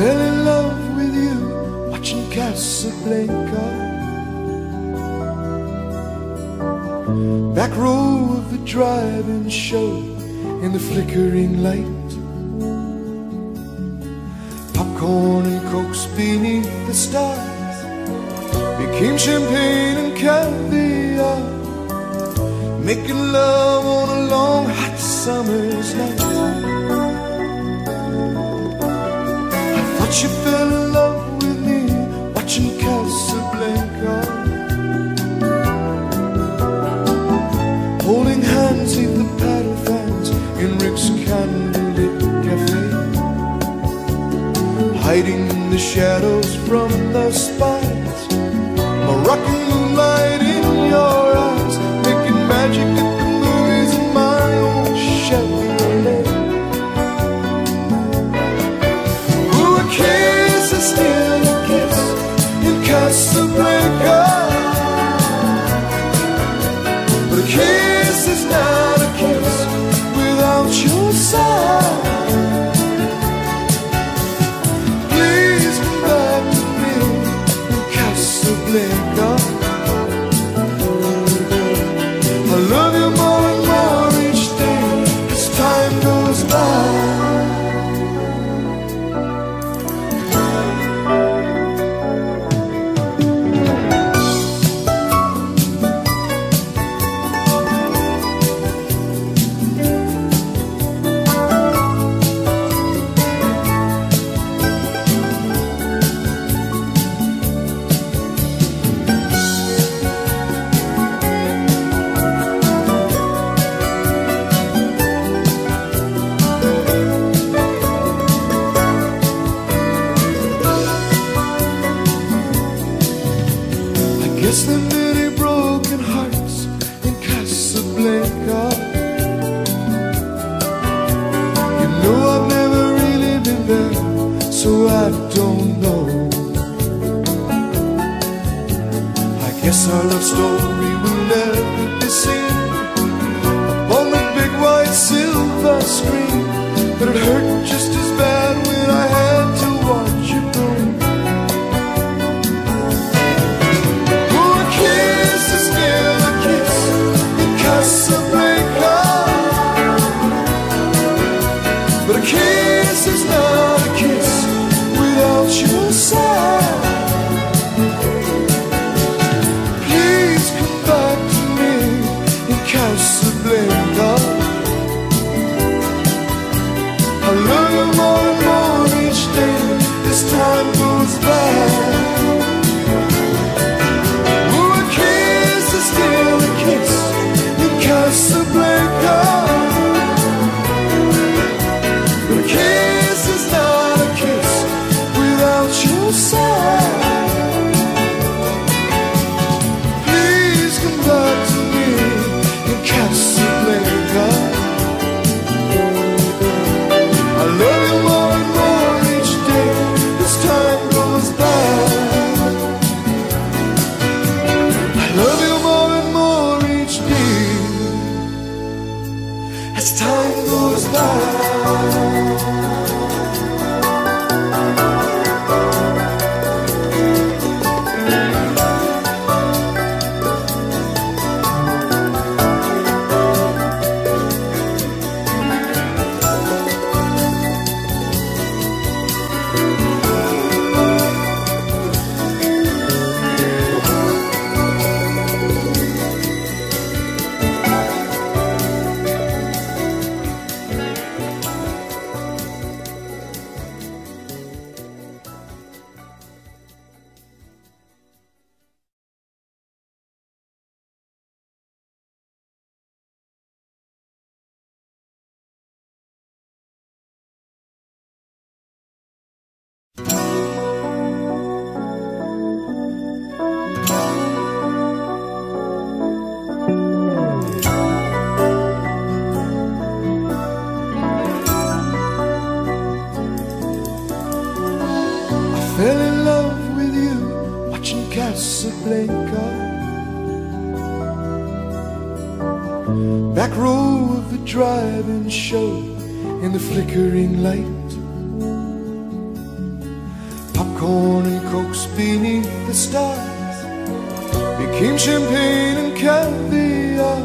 fell in love with you watching Casablanca. Back row of the drive-in show in the flickering light. Popcorn and cokes beneath the stars became champagne and caviar, making love on a long hot summer's night. I thought you fell in love with me watching Casablanca, holding hands neath the paddle fans in Rick's candlelit cafe, hiding in the shadows from the spires, Moroccan moonlight in your eyes, making magic at the movies in my own Chevrolet. Ooh, a kiss is still a kiss in Casablanca, but a kiss is not a kiss without your side. Please come back to me in Casablanca. I love you more and more each day as time goes by. Guess there are many broken hearts in Casablanca. You know I've never really been there, so I don't know. I guess our love story will never be seen upon the big white silver screen, but it hurt just as bad when I had to watch you go. Casablanca, but a kiss is not a kiss without your side. Please come back to me in Casablanca. I love you more and more each day as time goes by. Ooh, a kiss is still a kiss Casablanca, but a kiss is not a kiss without your side. Please come back to me in Casablanca. I love you more and more each day as time goes by. I love you more and more each day as time goes by. Fell in love with you watching Casablanca. Back row of the drive-in show in the flickering light. Popcorn and cokes beneath the stars became champagne and caviar,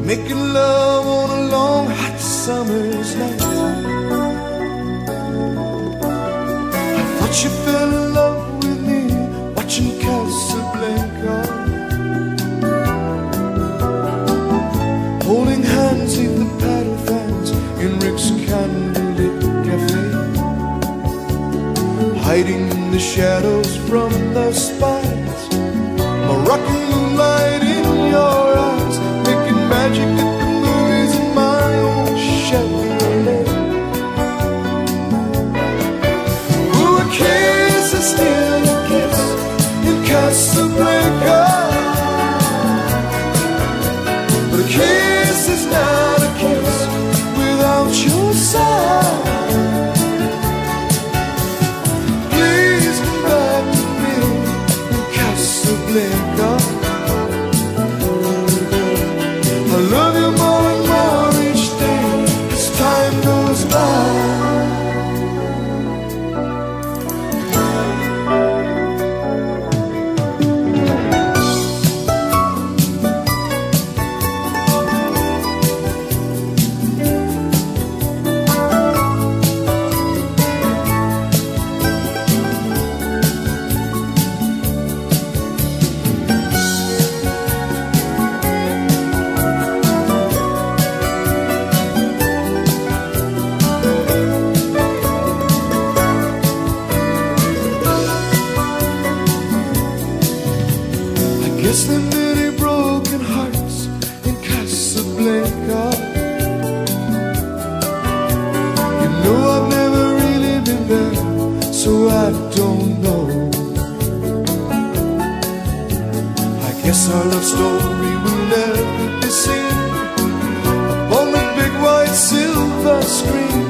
making love on a long hot summer's night. I thought you fell in love with me watching Casablanca, holding hands neath the paddle fans in Rick's candlelit cafe, hiding in the shadows from the spies, Moroccan moonlight in your eyes, making magic at the movies in my own Chevrolet. Ooh, a kiss is still a kiss in Casablanca, but a kiss is not a kiss without your side. Please come back to me in Casablanca. I love you more and more each day as time goes by. Guess there are many broken hearts in Casablanca. You know I've never really been there, so I don't know. I guess our love story will never be seen upon the big white silver screen,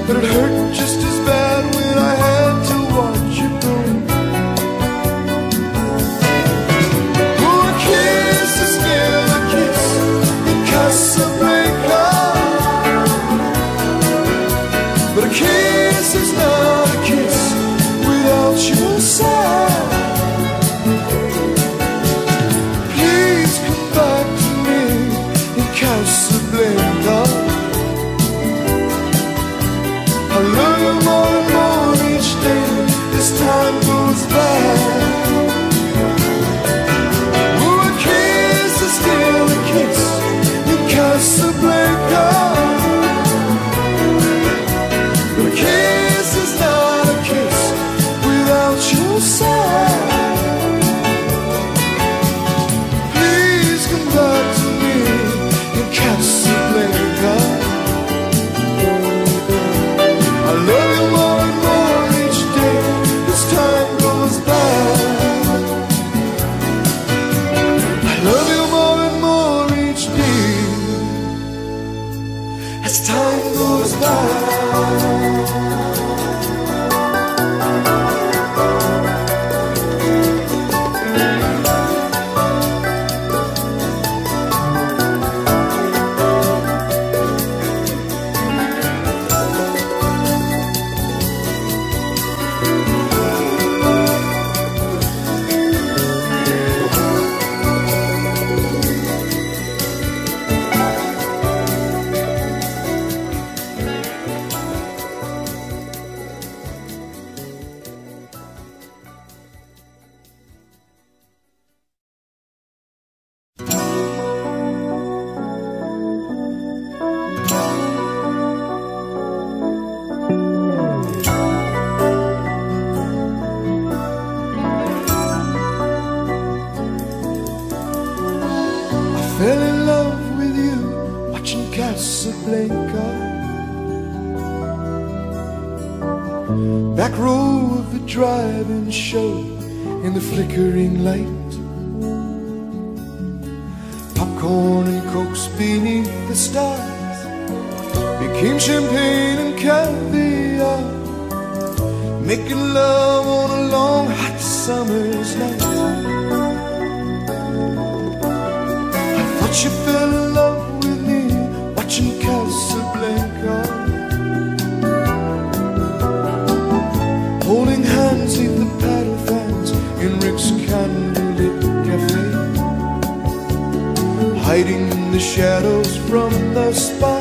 but it hurt just as bad when I had to watch you go. Casablanca, but a kiss is not a kiss without your side. Please come back to me in Casablanca. I love you more and more each day as time goes by. Ooh, a kiss is still a kiss Casablanca, but a kiss is not a kiss without your side. Please come back to me in Casablanca. I love you more and more each day as time goes by. I love you more and more each day as time goes by. Fell in love with you watching Casablanca, back row of the drive-in show in the flickering light, popcorn and cokes beneath the stars became champagne and caviar, making love on a long hot summer's night. You fell in love with me watching Casablanca, holding hands the shadows from the spot.